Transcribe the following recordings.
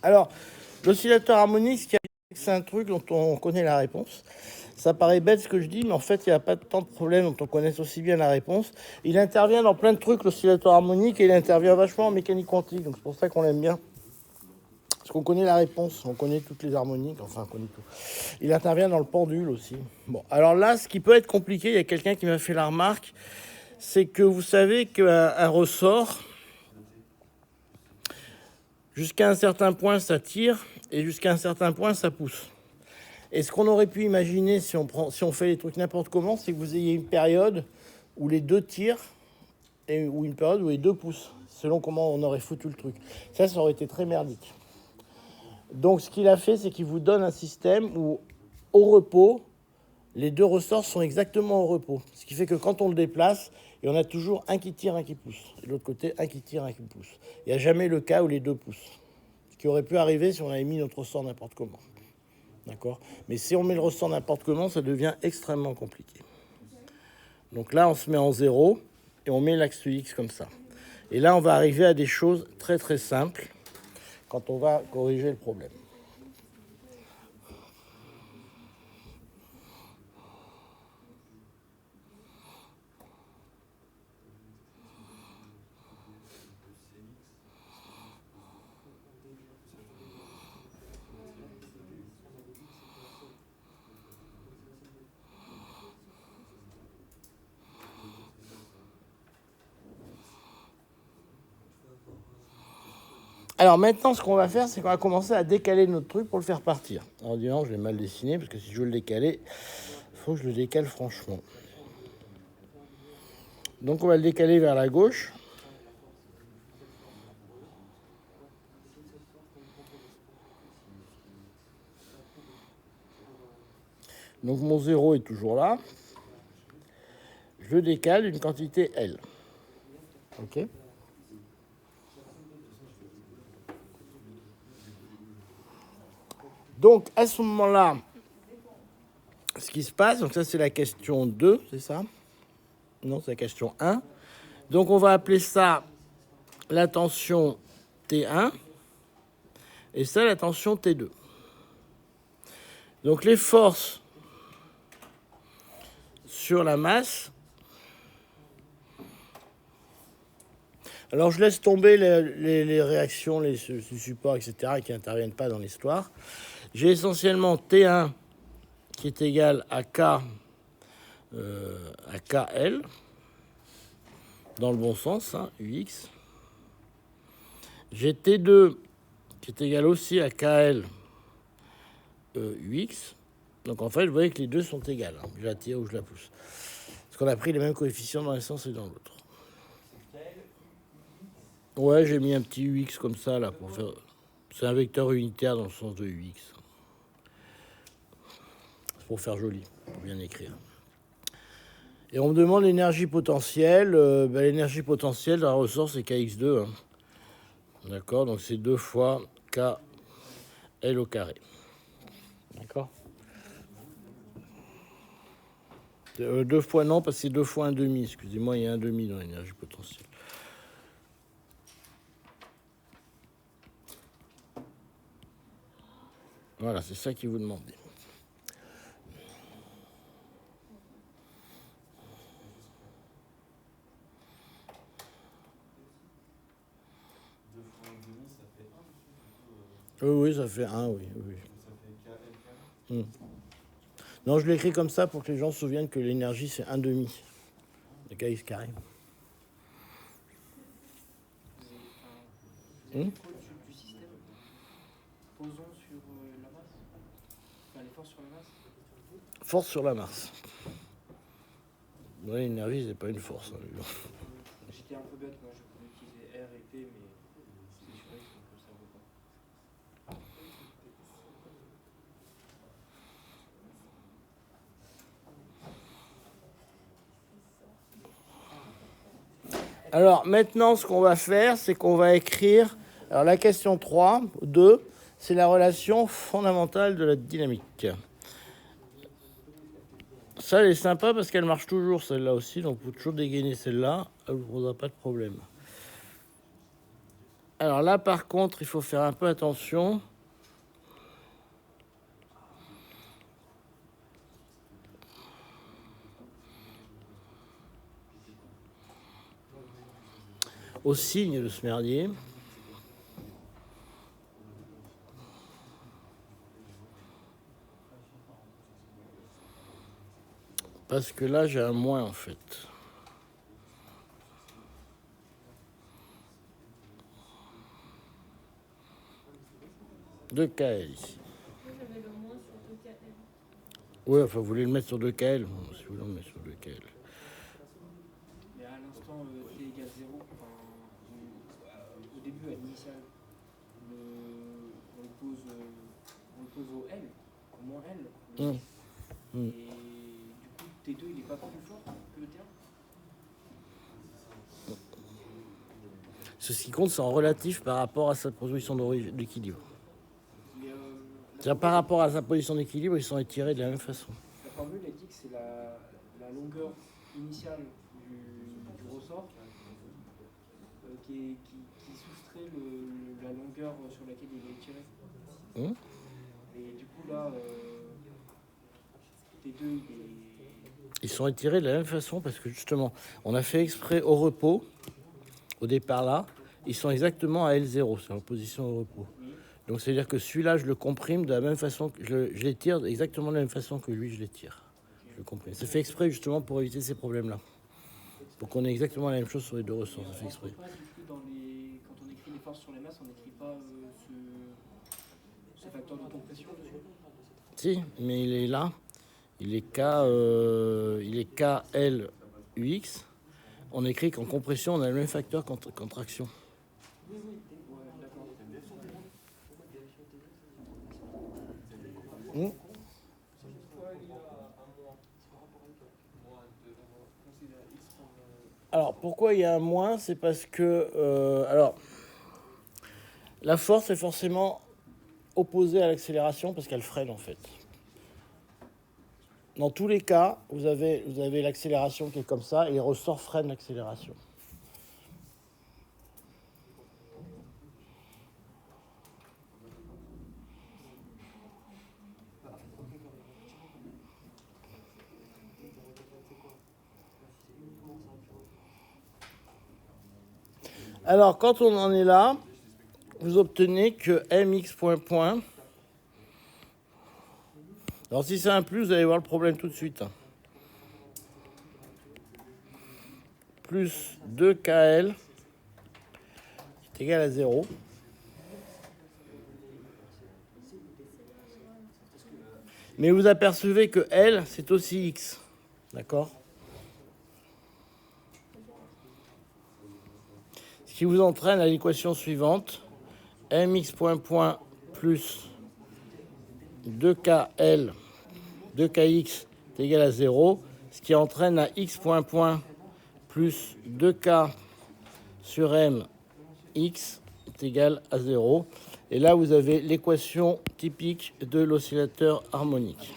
Alors, l'oscillateur harmonique, c'est un truc dont on connaît la réponse. Ça paraît bête ce que je dis, mais en fait, il n'y a pas tant de problèmes dont on connaisse aussi bien la réponse. Il intervient dans plein de trucs, l'oscillateur harmonique, et il intervient vachement en mécanique quantique. Donc c'est pour ça qu'on l'aime bien. Parce qu'on connaît la réponse, on connaît toutes les harmoniques, enfin on connaît tout. Il intervient dans le pendule aussi. Bon, alors là, ce qui peut être compliqué, il y a quelqu'un qui m'a fait la remarque, c'est que vous savez qu'un ressort, jusqu'à un certain point, ça tire, et jusqu'à un certain point, ça pousse. Et ce qu'on aurait pu imaginer si on fait les trucs n'importe comment, c'est que vous ayez une période où les deux tirent ou une période où les deux poussent, selon comment on aurait foutu le truc. Ça aurait été très merdique. Donc ce qu'il a fait, c'est qu'il vous donne un système où, au repos, les deux ressorts sont exactement au repos. Ce qui fait que quand on le déplace, et on a toujours un qui tire, un qui pousse. Et de l'autre côté, un qui tire, un qui pousse. Il n'y a jamais le cas où les deux poussent. Ce qui aurait pu arriver si on avait mis notre ressort n'importe comment. D'accord ? Mais si on met le ressort n'importe comment, ça devient extrêmement compliqué. Donc là, on se met en 0 et on met l'axe X comme ça. Et là, on va arriver à des choses très très simples quand on va corriger le problème. Alors maintenant, ce qu'on va faire, c'est qu'on va commencer à décaler notre truc pour le faire partir. Alors disons, je vais mal dessiner, parce que si je veux le décaler, il faut que je le décale franchement. Donc on va le décaler vers la gauche. Donc mon 0 est toujours là. Je le décale d'une quantité L. Ok ? Donc, à ce moment-là, ce qui se passe, donc ça c'est la question 2, c'est ça ? Non, c'est la question 1. Donc, on va appeler ça la tension T1 et ça la tension T2. Donc, les forces sur la masse. Alors, je laisse tomber les réactions, les supports, etc., qui n'interviennent pas dans l'histoire. J'ai essentiellement T1 qui est égal à KL, dans le bon sens, hein, UX. J'ai T2 qui est égal aussi à KL UX. Donc en fait, vous voyez que les deux sont égales. Hein. Je la tire ou je la pousse. Parce qu'on a pris les mêmes coefficients dans un sens et dans l'autre. Ouais, j'ai mis un petit UX comme ça, là, pour faire... C'est un vecteur unitaire dans le sens de UX. C'est pour faire joli, pour bien écrire. Et on me demande l'énergie potentielle. L'énergie potentielle, dans la ressort, c'est KX2. Hein. D'accord, donc c'est 2 fois KL au carré. D'accord. 2 fois non, parce que c'est 2 fois 1,5. Excusez-moi, il y a 1,5 dans l'énergie potentielle. Voilà, c'est ça qu'il vous demandait. Oui, ça fait 1, oui. Non, je l'écris comme ça pour que les gens se souviennent que l'énergie, c'est 1,5 de KX carré. Du système, posons sur la masse, enfin les forces sur la masse. Force sur la masse. Ouais, l'énergie, c'est pas une force. Hein, J'étais un peu bête, moi je pouvais utiliser R et P, mais c'est sûr que ça ne servait pas. Alors maintenant, ce qu'on va faire, c'est qu'on va écrire. Alors la question 3, 2, c'est la relation fondamentale de la dynamique. Ça, elle est sympa parce qu'elle marche toujours, celle-là aussi. Donc vous pouvez toujours dégainer celle-là, elle ne vous posera pas de problème. Alors là, par contre, il faut faire un peu attention. Au signe de ce merdier. Parce que là, j'ai un moins, en fait. Deux KL ici. J'avais le moins sur 2KL. Oui, enfin, vous voulez le mettre sur 2KL. Bon, si vous voulez, on le met sur 2KL. Mais à l'instant t égale 0, enfin, au début, à l'initiale, on le pose au L, au moins L. Et du coup, T2, il n'est pas plus fort que le T1. Ce qui compte, c'est en relatif par rapport à sa position d'équilibre. C'est-à-dire, par rapport à sa position d'équilibre, ils sont étirés de la même façon. La formule, elle dit que c'est la longueur initiale du ressort qui soustrait la longueur sur laquelle il est étiré. Et du coup, là, T2, Ils sont étirés de la même façon parce que justement, on a fait exprès au repos, au départ là, ils sont exactement à L0, c'est en position au repos. Donc c'est-à-dire que celui-là, je le comprime de la même façon, je l'étire exactement de la même façon que lui, je l'étire. Je le comprime. C'est fait exprès justement pour éviter ces problèmes-là. Pour qu'on ait exactement la même chose sur les deux ressorts, c'est fait exprès. Pas, du coup, quand on écrit les forces sur les masses, on n'écrit pas ce facteur de compression dessus. Si, mais il est là. Il est KL UX. On écrit qu'en compression, on a le même facteur qu'en traction. Alors, pourquoi il y a un moins? C'est parce que... alors, la force est forcément opposée à l'accélération parce qu'elle freine, en fait. Dans tous les cas, vous avez l'accélération qui est comme ça et les ressorts freinent l'accélération. Alors, quand on en est là, vous obtenez que mx point. Alors, si c'est un plus, vous allez voir le problème tout de suite. Plus 2KL est égal à 0. Mais vous apercevez que L, c'est aussi X. D'accord? Ce qui vous entraîne à l'équation suivante. Mx point plus 2KL, 2KX est égal à 0. Ce qui entraîne à x point plus 2K sur M x est égal à 0. Et là, vous avez l'équation typique de l'oscillateur harmonique.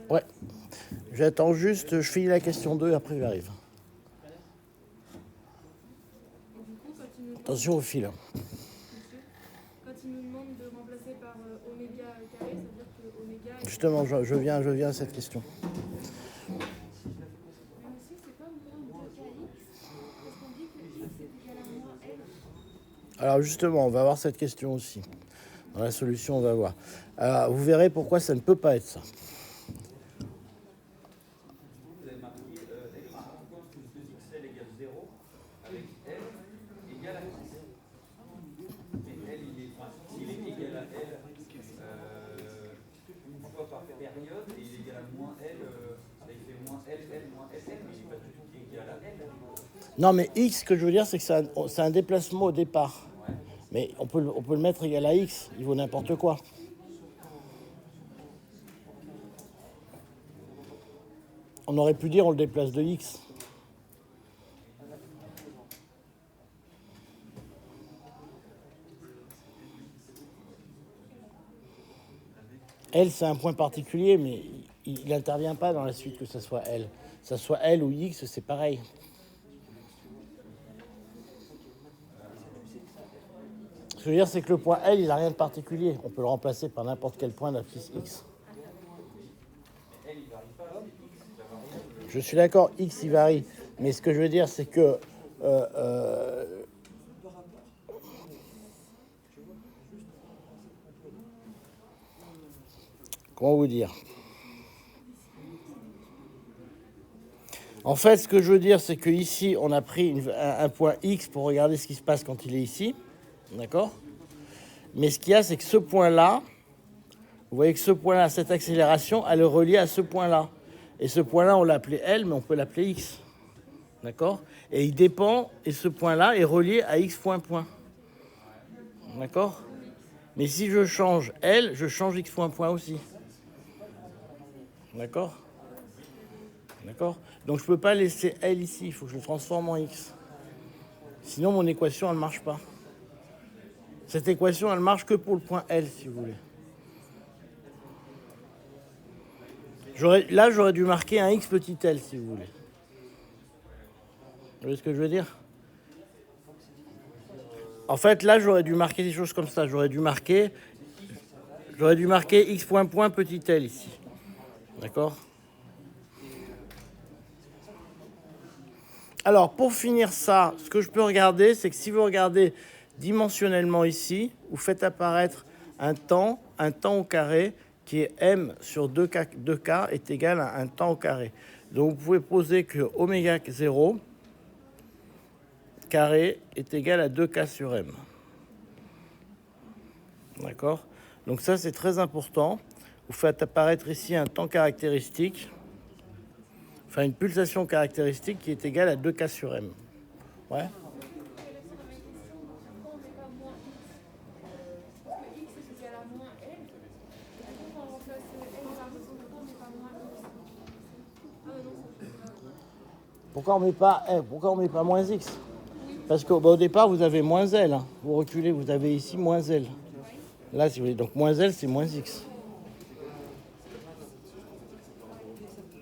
Ouais. J'attends juste, je finis la question 2 et après j'arrive. Attention au fil. Quand il nous demande de remplacer par oméga carré, ça veut dire que oméga... Justement, je viens à cette question. Mais aussi, c'est pas moins 2kx, parce qu'on dit que x est égal à moins L. Alors justement, on va voir cette question aussi. Dans la solution, on va voir. Alors, vous verrez pourquoi ça ne peut pas être ça. Vous avez marqué x plus 2xl égale 0 avec L égale à x. Mais L, s'il est égal à L une fois par période, et il est égal à moins L, il fait moins L, moins L, mais il n'est pas du tout égal à L. Non, mais x, ce que je veux dire, c'est que c'est un déplacement au départ. Ouais. Mais on peut le mettre égal à x, il vaut n'importe quoi. On aurait pu dire on le déplace de x. L, c'est un point particulier, mais il n'intervient pas dans la suite que ce soit L. Que ce soit L ou X, c'est pareil. Ce que je veux dire, c'est que le point L, il n'a rien de particulier. On peut le remplacer par n'importe quel point d'abscisse X. Je suis d'accord, X, il varie. Mais ce que je veux dire, c'est que... comment vous dire? En fait, ce que je veux dire, c'est qu'ici, on a pris un point X pour regarder ce qui se passe quand il est ici. D'accord? Mais ce qu'il y a, c'est que ce point-là, vous voyez que ce point-là, cette accélération, elle est reliée à ce point-là. Et ce point-là, on l'appelait L, mais on peut l'appeler X. D'accord? Et il dépend, et ce point-là est relié à X point. D'accord? Mais si je change L, je change X point aussi. D'accord? D'accord? Donc je ne peux pas laisser L ici, il faut que je le transforme en X. Sinon, mon équation, elle ne marche pas. Cette équation, elle marche que pour le point L, si vous voulez. Là, j'aurais dû marquer un X petit L, si vous voulez. Vous voyez ce que je veux dire? En fait, là, j'aurais dû marquer des choses comme ça. J'aurais dû marquer X point petit L ici. D'accord? Alors, pour finir ça, ce que je peux regarder, c'est que si vous regardez dimensionnellement ici, vous faites apparaître un temps au carré qui est m sur 2k est égal à un temps au carré. Donc, vous pouvez poser que oméga 0 carré est égal à 2k sur m. D'accord? Donc ça, c'est très important. Vous faites apparaître ici un temps caractéristique, enfin une pulsation caractéristique qui est égale à 2k sur m. Ouais. Pourquoi on met pas moins x? Parce qu'au départ, vous avez moins L. Hein. Vous reculez, vous avez ici moins L. Là, si vous voulez, donc moins L, c'est moins x.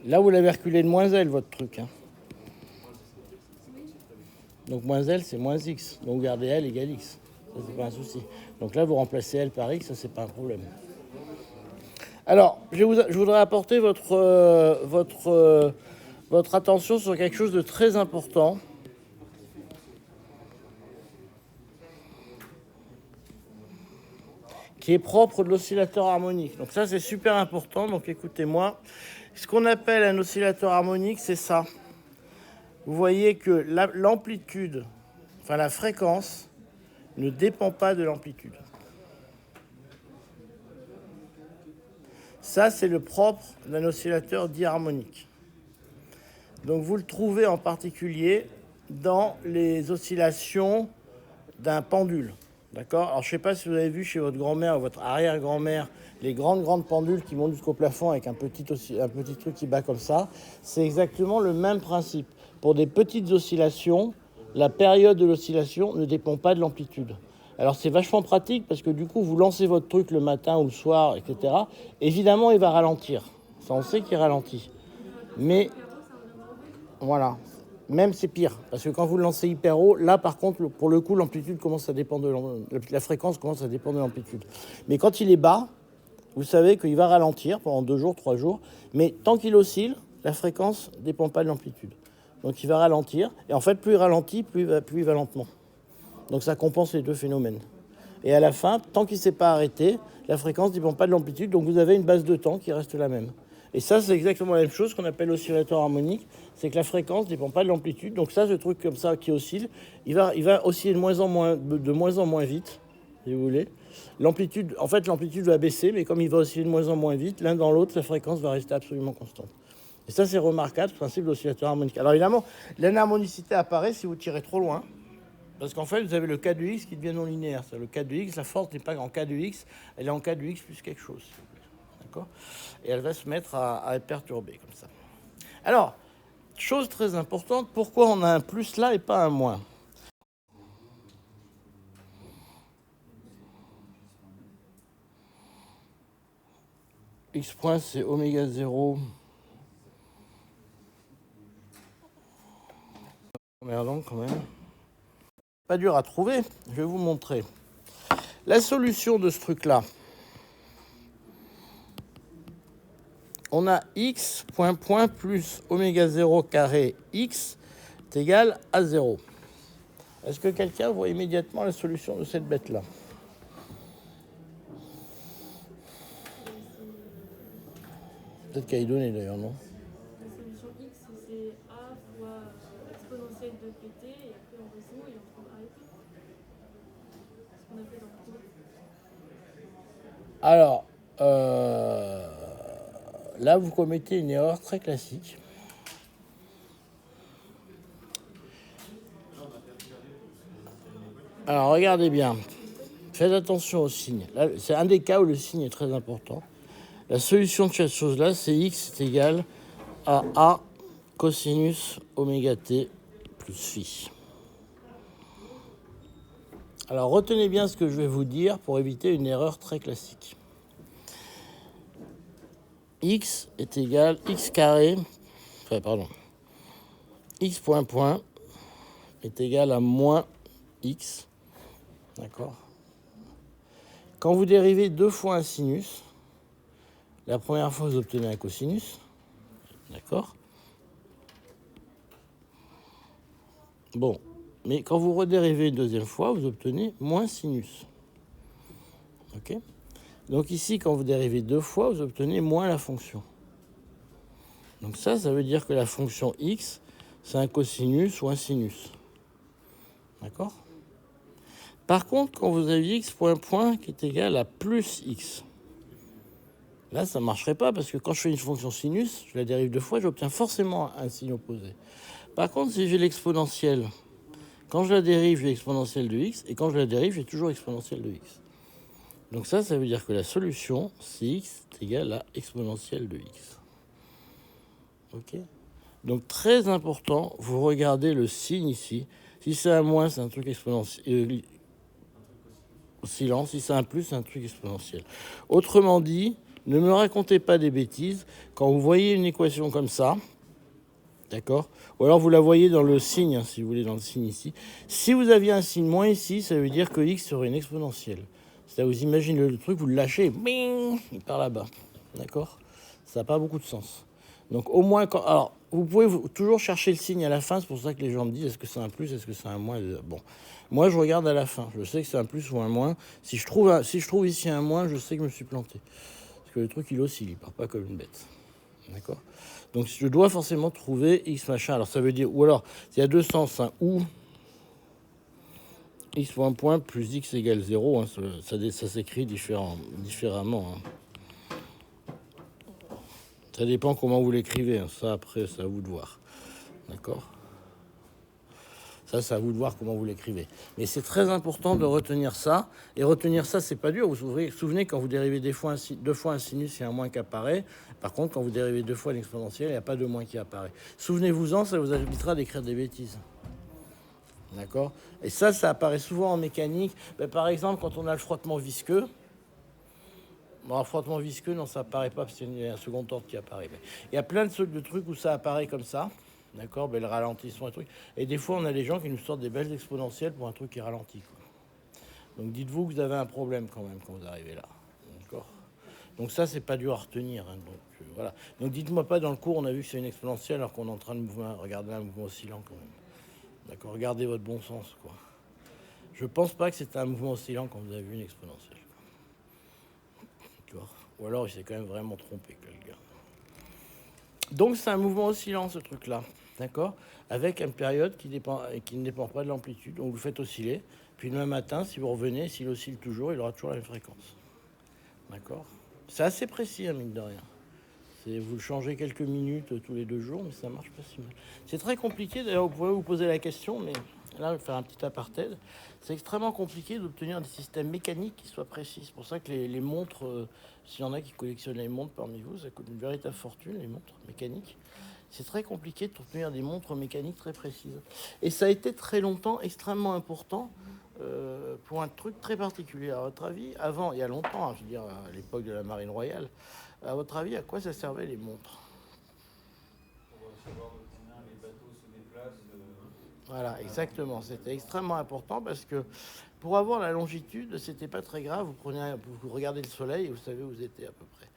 Là, vous l'avez reculé de moins L, votre truc. Hein. Donc moins L, c'est moins x. Donc vous gardez L égale x. Ça, c'est pas un souci. Donc là, vous remplacez L par x, ça, c'est pas un problème. Alors, je voudrais apporter votre attention sur quelque chose de très important. Qui est propre de l'oscillateur harmonique. Donc ça, c'est super important. Donc écoutez-moi. Ce qu'on appelle un oscillateur harmonique, c'est ça. Vous voyez que l'amplitude, enfin la fréquence, ne dépend pas de l'amplitude. Ça, c'est le propre d'un oscillateur dit harmonique. Donc vous le trouvez en particulier dans les oscillations d'un pendule. D'accord? Alors, je ne sais pas si vous avez vu chez votre grand-mère ou votre arrière-grand-mère les grandes pendules qui montent jusqu'au plafond avec un petit truc qui bat comme ça. C'est exactement le même principe. Pour des petites oscillations, la période de l'oscillation ne dépend pas de l'amplitude. Alors, c'est vachement pratique parce que du coup, vous lancez votre truc le matin ou le soir, etc. Évidemment, il va ralentir. Ça, on sait qu'il ralentit. Mais, voilà. Même c'est pire, parce que quand vous le lancez hyper haut, là par contre, pour le coup, l'amplitude commence à dépendre de la fréquence commence à dépendre de l'amplitude. Mais quand il est bas, vous savez qu'il va ralentir pendant 2 jours, 3 jours, mais tant qu'il oscille, la fréquence ne dépend pas de l'amplitude. Donc il va ralentir, et en fait, plus il ralentit, plus il va lentement. Donc ça compense les deux phénomènes. Et à la fin, tant qu'il ne s'est pas arrêté, la fréquence ne dépend pas de l'amplitude, donc vous avez une base de temps qui reste la même. Et ça, c'est exactement la même chose qu'on appelle l'oscillateur harmonique. C'est que la fréquence ne dépend pas de l'amplitude. Donc ça, ce truc comme ça qui oscille, il va osciller de moins en moins vite, si vous voulez. L'amplitude va baisser, mais comme il va osciller de moins en moins vite, l'un dans l'autre, la fréquence va rester absolument constante. Et ça, c'est remarquable, ce principe de l'oscillateur harmonique. Alors évidemment, l'anharmonicité apparaît si vous tirez trop loin. Parce qu'en fait, vous avez le K de X qui devient non linéaire. C'est le K de X, la force n'est pas en K de X, elle est en K de X plus quelque chose. D'accord ? Et elle va se mettre à être perturbée comme ça. Alors, chose très importante, pourquoi on a un plus là et pas un moins? X point, c'est oméga 0. Merdons quand même. Pas dur à trouver, je vais vous montrer. La solution de ce truc-là, on a x point point plus oméga 0 carré x est égal à 0. Est-ce que quelqu'un voit immédiatement la solution de cette bête-là? Peut-être qu'elle est donnée d'ailleurs, non? La solution x, c'est a fois exponentielle de pt, et après on résout et on trouve a et p. C'est ce qu'on a fait dans le cours. Alors, là, vous commettez une erreur très classique. Alors, regardez bien. Faites attention au signe. Là, c'est un des cas où le signe est très important. La solution de cette chose-là, c'est x est égal à a cosinus oméga t plus phi. Alors, retenez bien ce que je vais vous dire pour éviter une erreur très classique. X est égal x carré, x point point est égal à moins x, d'accord? Quand vous dérivez deux fois un sinus, la première fois vous obtenez un cosinus, d'accord? Bon, mais quand vous redérivez une deuxième fois, vous obtenez moins sinus, ok? Donc ici, quand vous dérivez deux fois, vous obtenez moins la fonction. Donc ça veut dire que la fonction x, c'est un cosinus ou un sinus. D'accord? Par contre, quand vous avez x point point qui est égal à plus x, là, ça ne marcherait pas parce que quand je fais une fonction sinus, je la dérive deux fois, j'obtiens forcément un signe opposé. Par contre, si j'ai l'exponentielle, quand je la dérive, j'ai l'exponentielle de x, et quand je la dérive, j'ai toujours exponentielle de x. Donc ça veut dire que la solution, c'est x est égal à exponentielle de x. Ok? Donc très important, vous regardez le signe ici. Si c'est un moins, c'est un truc exponentiel. Oscillant. Si c'est un plus, c'est un truc exponentiel. Autrement dit, ne me racontez pas des bêtises. Quand vous voyez une équation comme ça, d'accord? Ou alors vous la voyez dans le signe, hein, si vous voulez, dans le signe ici. Si vous aviez un signe moins ici, ça veut dire que x serait une exponentielle. C'est-à-dire, vous imaginez le truc, vous le lâchez, bing, il part là-bas. D'accord? Ça n'a pas beaucoup de sens. Donc au moins, alors vous pouvez toujours chercher le signe à la fin, c'est pour ça que les gens me disent est-ce que c'est un plus, est-ce que c'est un moins. Bon, moi je regarde à la fin, je sais que c'est un plus ou un moins. Si je trouve ici un moins, je sais que je me suis planté. Parce que le truc il oscille, il part pas comme une bête. D'accord? Donc je dois forcément trouver x machin. Alors ça veut dire, ou alors, il y a deux sens, hein, ou x point point plus x égale 0, hein, ça s'écrit différemment. Hein. Ça dépend comment vous l'écrivez. Hein. Ça, après, c'est à vous de voir. D'accord? Ça, c'est à vous de voir comment vous l'écrivez. Mais c'est très important de retenir ça. Et retenir ça, c'est pas dur. Vous vous souvenez, quand vous dérivez deux fois un sinus, il y a un moins qui apparaît. Par contre, quand vous dérivez deux fois l'exponentielle, il n'y a pas de moins qui apparaît. Souvenez-vous-en, ça vous évitera d'écrire des bêtises. D'accord? Et ça apparaît souvent en mécanique. Ben, par exemple, quand on a le frottement visqueux, bon, le frottement visqueux, non, ça apparaît pas parce qu'il y a un second ordre qui apparaît. Mais il y a plein de trucs où ça apparaît comme ça. D'accord? Ben, le ralentissement et trucs. Et des fois, on a des gens qui nous sortent des belles exponentielles pour un truc qui ralentit. Quoi. Donc dites-vous que vous avez un problème quand même quand vous arrivez là. D'accord? Donc ça, c'est pas dur à retenir. Hein. Donc voilà. Donc dites-moi pas dans le cours, on a vu que c'est une exponentielle alors qu'on est en train de regarder un mouvement oscillant quand même. D'accord? Regardez votre bon sens, quoi. Je pense pas que c'était un mouvement oscillant quand vous avez vu une exponentielle. Ou alors il s'est quand même vraiment trompé, quelqu'un. Donc c'est un mouvement oscillant, ce truc-là, d'accord? Avec une période qui ne dépend pas de l'amplitude. Donc vous le faites osciller. Puis demain matin, si vous revenez, s'il oscille toujours, il aura toujours la même fréquence. D'accord? C'est assez précis, hein, mine de rien. Vous le changez quelques minutes tous les 2 jours, mais ça marche pas si mal. C'est très compliqué, d'ailleurs, vous pouvez vous poser la question, mais là, je vais faire un petit apartheid. C'est extrêmement compliqué d'obtenir des systèmes mécaniques qui soient précis. C'est pour ça que les montres, s'il y en a qui collectionnent les montres parmi vous, ça coûte une véritable fortune, les montres mécaniques. C'est très compliqué de obtenir des montres mécaniques très précises. Et ça a été très longtemps extrêmement important pour un truc très particulier. À votre avis, avant, il y a longtemps, hein, je veux dire à l'époque de la Marine Royale, à votre avis, à quoi ça servait les montres? Pour savoir combien les bateaux se déplacent. Voilà, exactement. C'était extrêmement important parce que pour avoir la longitude, c'était pas très grave. Vous regardez le soleil et vous savez où vous étiez à peu près.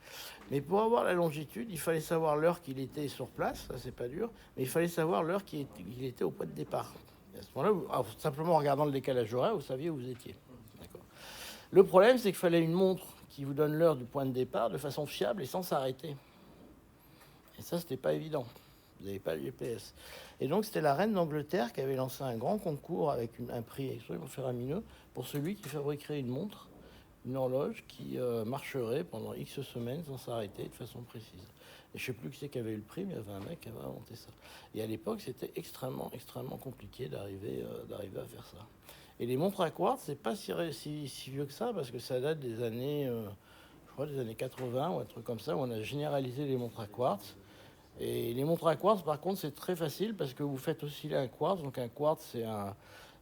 Mais pour avoir la longitude, il fallait savoir l'heure qu'il était sur place, ça c'est pas dur, mais il fallait savoir l'heure qu'il était au point de départ. Et à ce moment-là, simplement en regardant le décalage horaire, vous saviez où vous étiez. D'accord. Le problème, c'est qu'il fallait une montre qui vous donne l'heure du point de départ de façon fiable et sans s'arrêter. Et ça, c'était pas évident. Vous n'avez pas le GPS. Et donc, c'était la reine d'Angleterre qui avait lancé un grand concours avec un prix extrêmement faramineux pour celui qui fabriquerait une montre, une horloge qui marcherait pendant X semaines sans s'arrêter de façon précise. Et je ne sais plus qui c'est qui avait eu le prix, mais il y avait un mec qui avait inventé ça. Et à l'époque, c'était extrêmement compliqué d'arriver à faire ça. Et les montres à quartz, c'est pas si vieux que ça, parce que ça date des années, je crois, des années 80 ou un truc comme ça, où on a généralisé les montres à quartz. Et les montres à quartz, par contre, c'est très facile parce que vous faites osciller un quartz. Donc un quartz,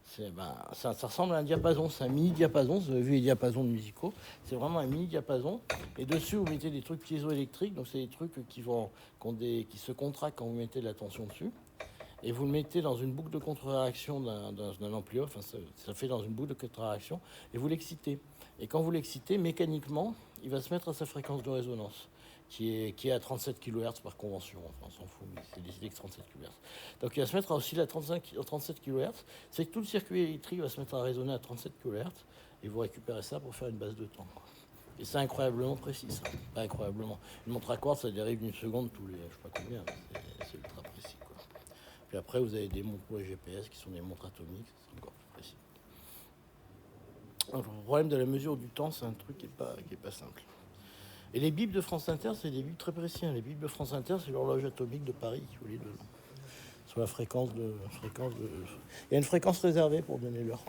ça ressemble à un diapason, c'est un mini diapason. Vous avez vu les diapasons musicaux, c'est vraiment un mini diapason. Et dessus, vous mettez des trucs piézoélectriques, donc c'est des trucs qui se contractent quand vous mettez de la tension dessus. Et vous le mettez dans une boucle de contre-réaction d'un ampli-off, enfin, ça fait dans une boucle de contre-réaction, et vous l'excitez. Et quand vous l'excitez, mécaniquement, il va se mettre à sa fréquence de résonance, qui est à 37 kHz par convention. Enfin, on s'en fout, mais c'est décidé que 37 kHz. Donc il va se mettre à osciller à 37 kHz. C'est que tout le circuit électrique va se mettre à résonner à 37 kHz, et vous récupérez ça pour faire une base de temps. Et c'est incroyablement précis, ça. Pas incroyablement. Une montre à quartz, ça dérive d'une seconde tous les, je sais pas combien, mais c'est ultra précis, quoi. Puis après, vous avez des montres pour les GPS qui sont des montres atomiques, c'est encore plus précis. Donc, le problème de la mesure du temps, c'est un truc qui est pas simple. Et les bips de France Inter, c'est des bips très précis. Les bips de France Inter, c'est l'horloge atomique de Paris, qui vous les donne. Sur la fréquence de... Il y a une fréquence réservée pour donner l'heure.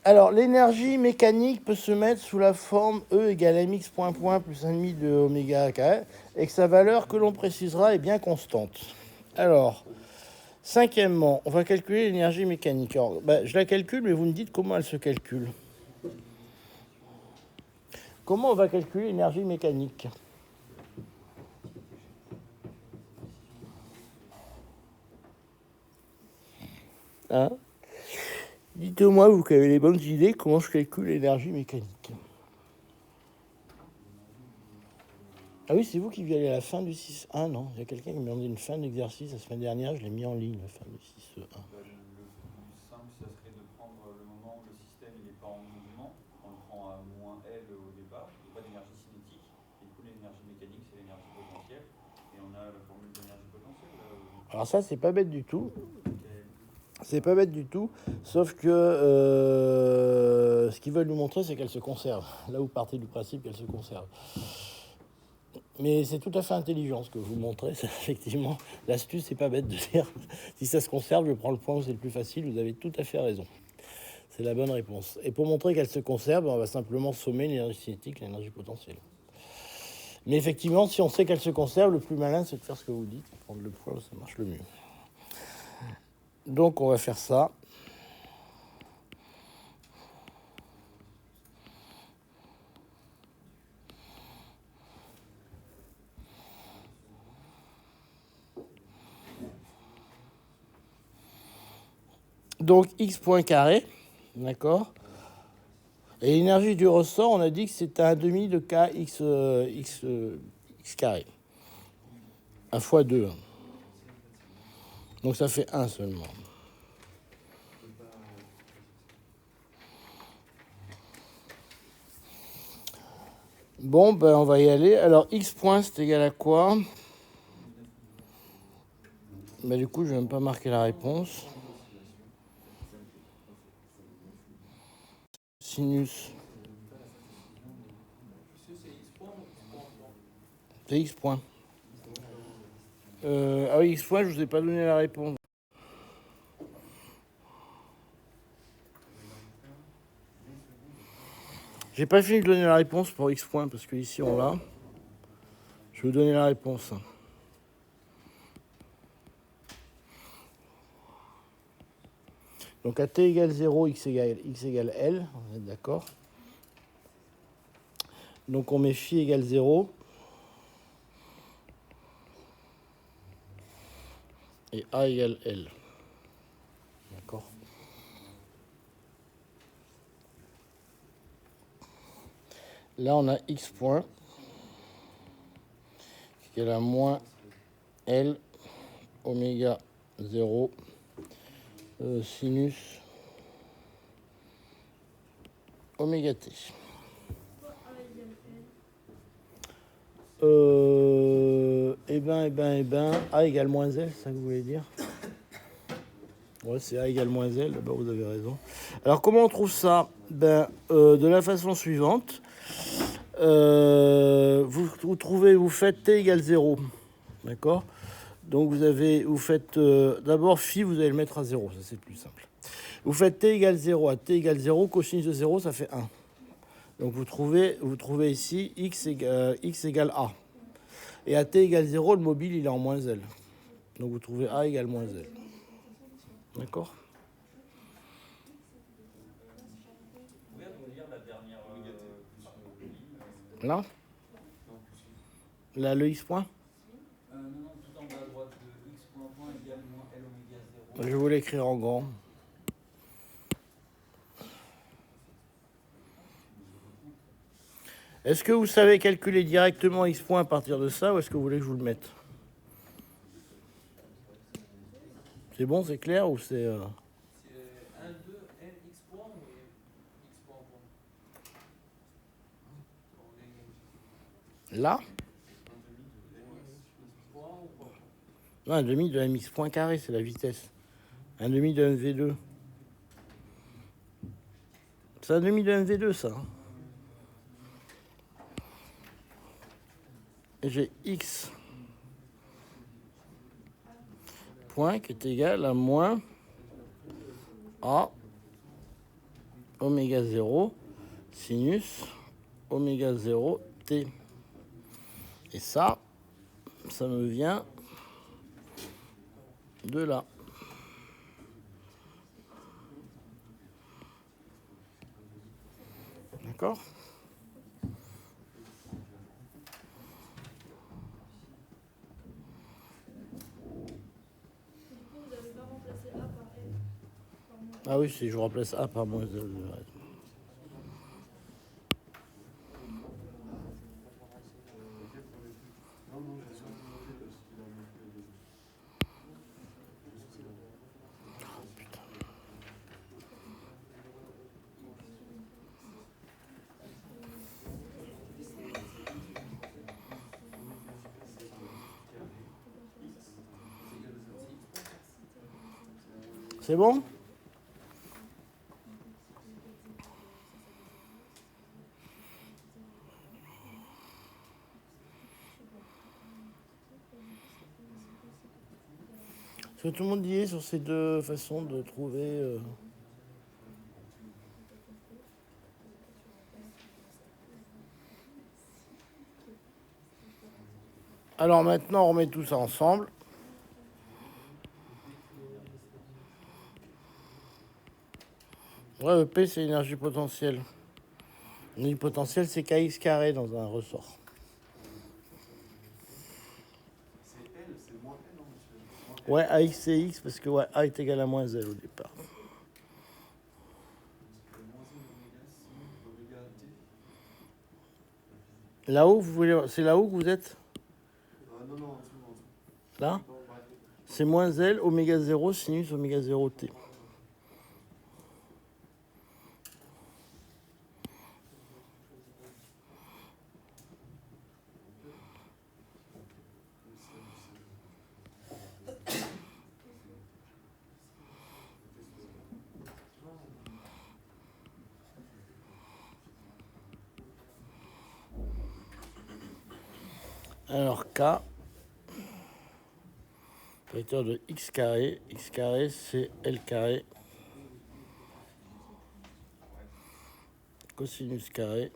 Alors, l'énergie mécanique peut se mettre sous la forme E égale mx point plus 1,5 de oméga k, et que sa valeur que l'on précisera est bien constante. Alors, cinquièmement, on va calculer l'énergie mécanique. Alors, je la calcule, mais vous me dites comment elle se calcule. Comment on va calculer l'énergie mécanique? Hein? Dites-moi, vous qui avez les bonnes idées, comment je calcule l'énergie mécanique. Ah oui, c'est vous qui vivez à la fin du 6. Ah non, il y a quelqu'un qui m'a demandé une fin d'exercice la semaine dernière, je l'ai mis en ligne, la fin du 6. Le plus simple, ça serait de prendre le moment où le système n'est pas en mouvement. On le prend à moins L au départ, il n'y a pas d'énergie cinétique. Et du coup, l'énergie mécanique, c'est l'énergie potentielle. Et on a la formule d'énergie potentielle. Alors ça, c'est pas bête du tout. C'est pas bête du tout, sauf que ce qu'ils veulent nous montrer, c'est qu'elle se conserve. Là, vous partez du principe qu'elle se conserve. Mais c'est tout à fait intelligent ce que vous montrez. Effectivement, l'astuce, c'est pas bête de dire si ça se conserve, je prends le point où c'est le plus facile. Vous avez tout à fait raison. C'est la bonne réponse. Et pour montrer qu'elle se conserve, on va simplement sommer l'énergie cinétique, l'énergie potentielle. Mais effectivement, si on sait qu'elle se conserve, le plus malin, c'est de faire ce que vous dites, prendre le point où ça marche le mieux. Donc, on va faire ça. Donc, x point carré, d'accord. Et l'énergie du ressort, on a dit que c'était un demi de k x carré. 1 fois 2. Donc, ça fait 1 seulement. Bon, on va y aller. Alors, x point, c'est égal à quoi? Du coup, je vais même pas marquer la réponse. Sinus. C'est x point. Ah oui, x point, je vous ai pas donné la réponse. J'ai pas fini de donner la réponse pour x point parce que ici on l'a. Je vais vous donner la réponse. Donc à t égale 0, x égale L, on est d'accord. Donc on met phi égale 0. Et A égale L. D'accord. Là, on a x point qui est à moins L oméga 0 sinus oméga t. Pourquoi A égale L? A égale moins L, c'est ça que vous voulez dire? Ouais, c'est A égale moins L, d'abord vous avez raison. Alors comment on trouve ça? De la façon suivante, vous faites t égale 0, d'accord? Donc vous faites d'abord phi, vous allez le mettre à 0, ça c'est plus simple. Vous faites t égale 0 à t égale 0, cosinus de 0, ça fait 1. Donc vous trouvez ici x égale A. Et à t égale 0, le mobile il est en moins L. Donc vous trouvez A égale moins L. D'accord? Vous pouvez lire la dernière Là? Là, le x point? non, tout en bas à droite, de x point égale moins L oméga 0. Je vais vous l'écrire en grand. Est-ce que vous savez calculer directement x point à partir de ça ou est-ce que vous voulez que je vous le mette? C'est bon, c'est clair ou c'est... C'est 1, 2, L, X point ou X point point? Là? Point ou point? Non, un demi de mx point carré, c'est la vitesse. Un demi de mv2. C'est un demi de mv2, ça. Et j'ai x point qui est égal à moins a oméga 0 sinus oméga 0 t. Et ça me vient de là. D'accord? Vous n'avez pas remplacé A par L. Par moins L. Ah oui, si je remplace A par moins L. C'est bon? Est-ce que tout le monde y est sur ces deux façons de trouver Alors maintenant, on remet tout ça ensemble. Ouais, EP, c'est l'énergie potentielle. L'énergie potentielle, c'est kx carré dans un ressort. C'est L, c'est moins L, non, monsieur? Ouais, AX c'est X parce que ouais, A est égal à moins L au départ. Moins L oméga, c'est oméga T. Là-haut, vous voulez... c'est là-haut que vous êtes? Non, en dessous. Là? Bon, bref. C'est moins L, oméga 0, sinus oméga 0 T. Alors K, vecteur de x carré c'est L carré, cosinus carré,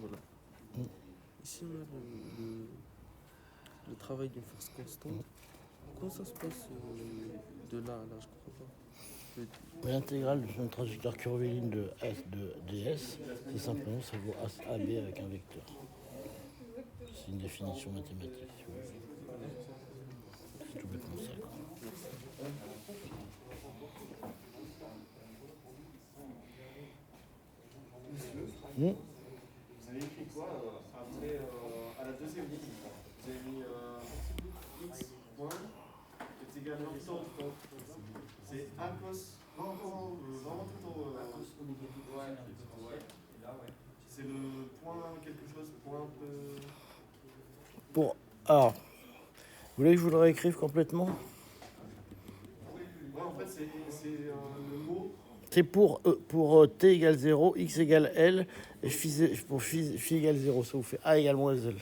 Voilà. Ici, on a le travail d'une force constante. Comment ça se passe de là à là, je comprends pas. L'intégrale d'une trajectoire curviligne de ds, c'est simplement ça vaut AB avec un vecteur. C'est une définition mathématique. Si vous voulez. C'est tout bêtement ça. Quoi. Vous avez écrit quoi après à la deuxième ligne? Vous avez mis x point est égal à temps. C'est a cos. Non, vraiment tout en. C'est le point quelque chose, point peu. Pour. Alors, vous voulez que je vous le réécrive complètement? Ouais, en fait, c'est le mot. C'est pour t égale 0, x égale L, et pour phi égale 0, ça vous fait a égale moins L.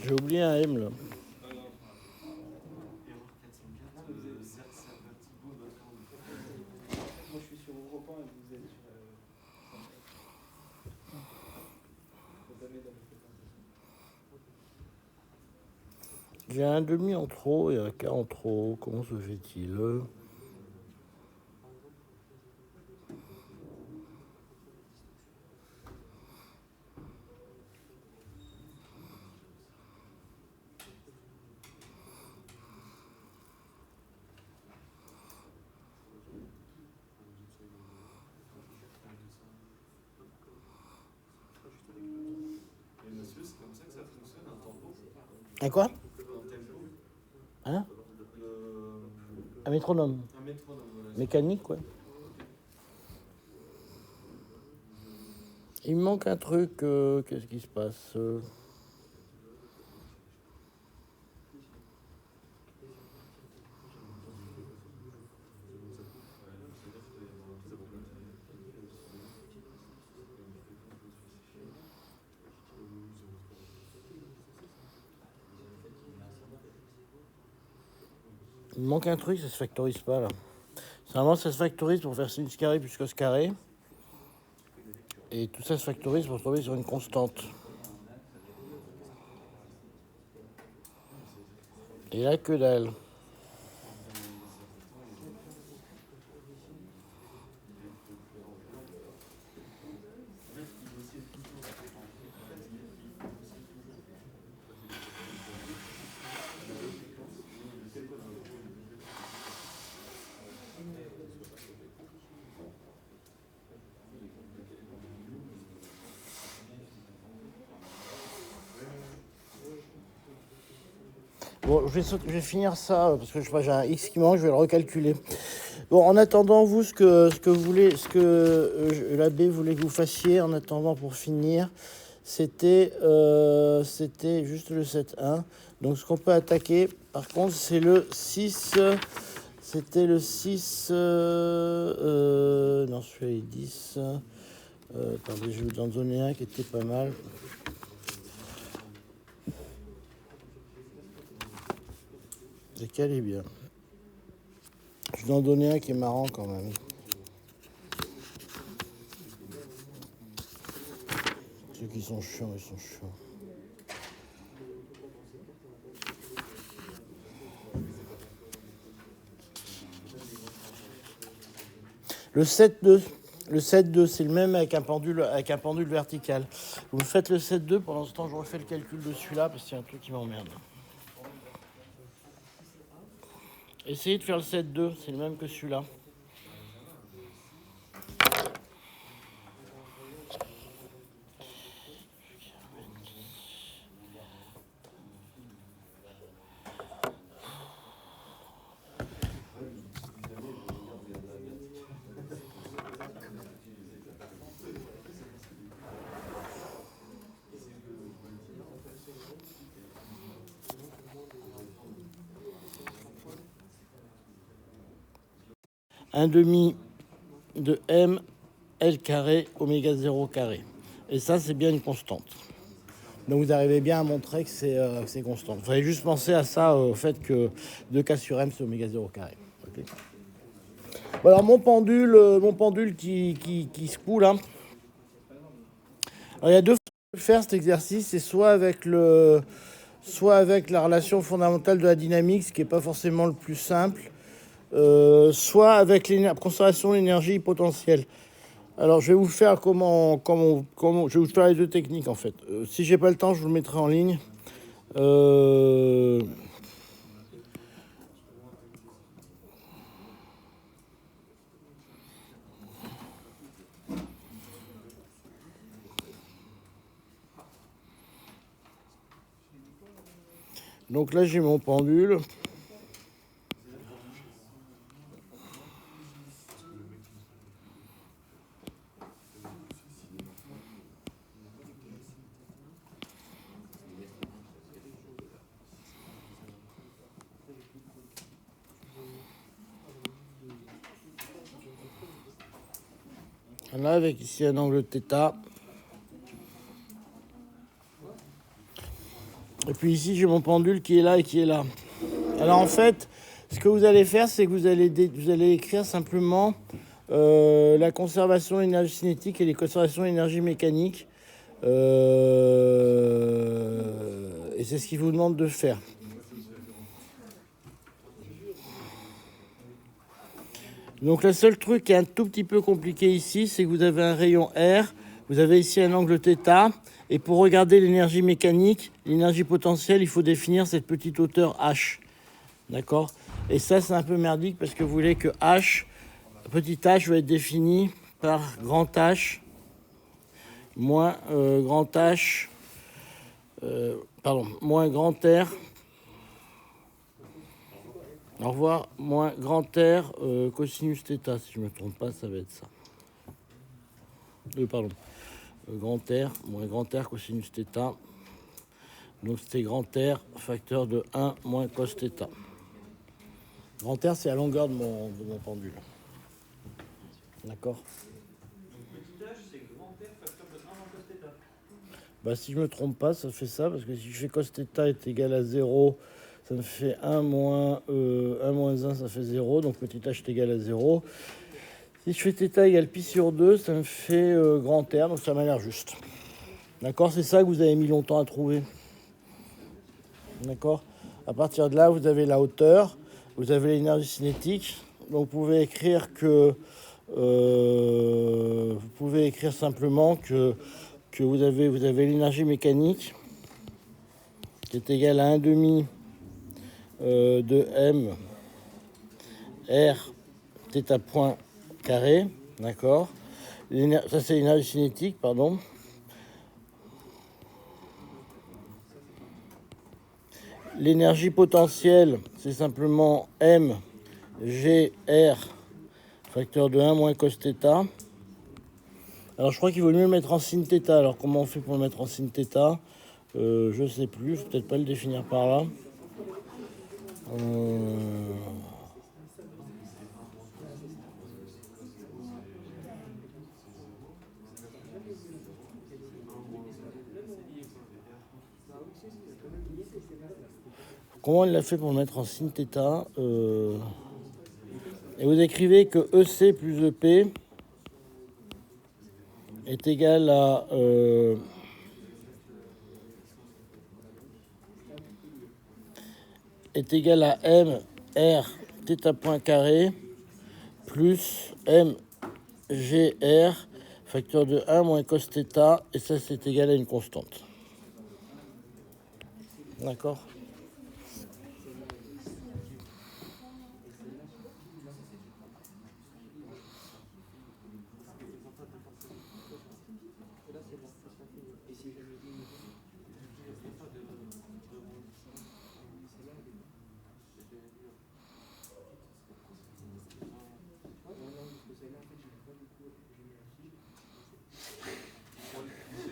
J'ai oublié un M là. Moi, je suis sur Europe 1 et vous êtes sur. J'ai un demi en trop et un quart en trop. Comment se fait-il? Un quoi? Hein? Un métronome. Mécanique, quoi. Il me manque un truc. Qu'est-ce qui se passe? Il me manque un truc, ça se factorise pas là. Normalement, ça se factorise pour faire sinus carré plus cos carré. Et tout ça se factorise pour tomber sur une constante. Et là, que dalle. Bon, je vais finir ça, parce que je sais pas, j'ai un X qui manque, je vais le recalculer. Bon, en attendant, vous, ce que vous voulez, l'abbé voulait que vous fassiez, en attendant pour finir, c'était juste le 7-1. Donc, ce qu'on peut attaquer, par contre, c'est le 6. C'était le 6. Non, celui-là est 10. Attendez, je vais vous en donner un qui était pas mal. Lequel est bien. Je vais en donner un qui est marrant quand même. Ceux qui sont chiants, ils sont chiants. Le 7-2. Le 7-2, c'est le même avec un pendule vertical. Vous me faites le 7-2, pendant ce temps, je refais le calcul de celui-là parce qu'il y a un truc qui m'emmerde. Essayez de faire le 7-2, c'est le même que celui-là. Un demi de m L carré oméga 0 carré. Et ça, c'est bien une constante. Donc vous arrivez bien à montrer que c'est constant. Vous fallait juste penser à ça, au fait que 2K sur m, c'est oméga 0 carré. Okay. Bon, alors mon pendule qui se coule. Hein. Alors, il y a deux façons de faire cet exercice. C'est soit avec la relation fondamentale de la dynamique, ce qui n'est pas forcément le plus simple, soit avec la conservation de l'énergie potentielle. Alors, je vais vous faire je vais vous faire les deux techniques, en fait. Si j'ai pas le temps, je vous le mettrai en ligne. Donc là, j'ai mon pendule. Là, avec ici un angle θ. Et puis ici, j'ai mon pendule qui est là et qui est là. Alors en fait, ce que vous allez faire, c'est que vous allez écrire simplement la conservation de l'énergie cinétique et les conservations d'énergie mécanique. Et c'est ce qu'il vous demande de faire. Donc le seul truc qui est un tout petit peu compliqué ici, c'est que vous avez un rayon R, vous avez ici un angle θ, et pour regarder l'énergie mécanique, l'énergie potentielle, il faut définir cette petite hauteur H. D'accord? Et ça, c'est un peu merdique parce que vous voulez que H, petit h, va être défini par grand H moins grand H, moins grand R. Au revoir, moins grand R cosinus θ, si je ne me trompe pas, ça va être ça. Grand R, moins grand R cosinus θ. Donc c'était grand R, facteur de 1 moins cos θ. Grand R, c'est la longueur de mon pendule. D'accord? Donc petit h, c'est grand R, facteur de 1 moins cos θ. Bah, si je ne me trompe pas, ça fait ça, parce que si je fais cos θ est égal à 0, ça me fait 1 moins 1, ça fait 0, donc petit h est égal à 0. Si je fais θ égale pi sur 2, ça me fait grand R, donc ça m'a l'air juste. D'accord? C'est ça que vous avez mis longtemps à trouver. D'accord? À partir de là, vous avez la hauteur, vous avez l'énergie cinétique, donc vous pouvez écrire simplement que vous avez l'énergie mécanique qui est égale à 1 demi de m r θ point carré, d'accord. Ça c'est l'énergie cinétique, pardon. L'énergie potentielle, c'est simplement m g r facteur de 1 moins cos θ. Alors je crois qu'il vaut mieux le mettre en sin θ. Alors comment on fait pour le mettre en sin θ? Je sais plus, je vais peut-être pas le définir par là. Comment il l'a fait pour le mettre en sin θ? Et vous écrivez que EC plus EP est égal à M R θ point carré plus M GR facteur de 1 moins cos θ, et ça c'est égal à une constante. D'accord?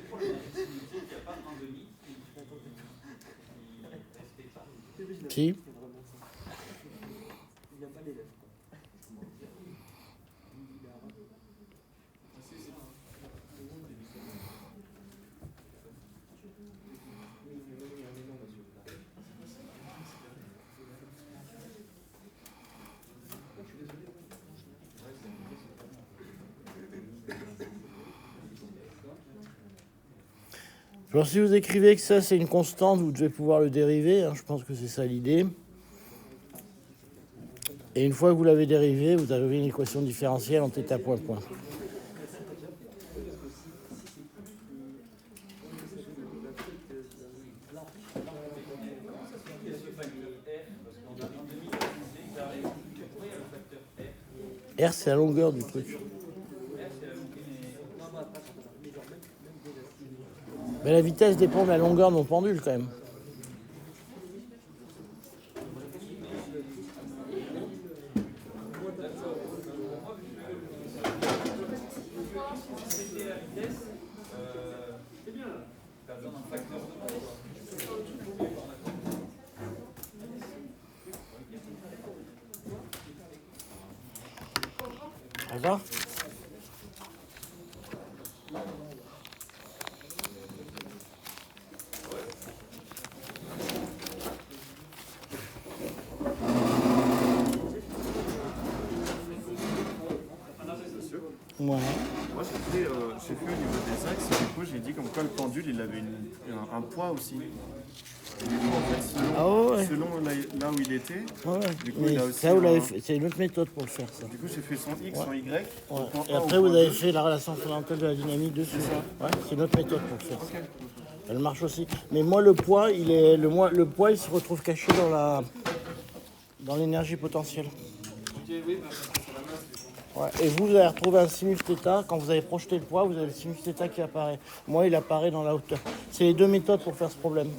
Pour l'énergie cinétique, il n'y a pas un demi qui respecte ça. Si. Alors si vous écrivez que ça c'est une constante, vous devez pouvoir le dériver, hein, je pense que c'est ça l'idée. Et une fois que vous l'avez dérivé, vous avez une équation différentielle en θ point point. R c'est la longueur du truc. Mais la vitesse dépend de la longueur de mon pendule quand même. Ça? Ouais. Moi, j'ai fait au niveau des axes, du coup, j'ai dit comme quoi le pendule, il avait un poids aussi. Et du coup, en fait, selon là où il était, Ouais. du coup, Mais il a aussi ça, vous l'avez fait. C'est une autre méthode pour le faire, ça. Du coup, j'ai fait son X, Ouais. son Y. Ouais. au point Et 1 après, au vous point avez 2. fait la relation fondamentale de la dynamique dessus. Ouais, c'est une autre méthode pour le faire. Ça. Elle marche aussi. Mais moi, le poids, le poids, il se retrouve caché dans l'énergie potentielle. Ouais. Et vous allez retrouver un sinus θ. Quand vous avez projeté le poids, vous avez le sinus θ qui apparaît. Moi, il apparaît dans la hauteur. C'est les deux méthodes pour faire ce problème.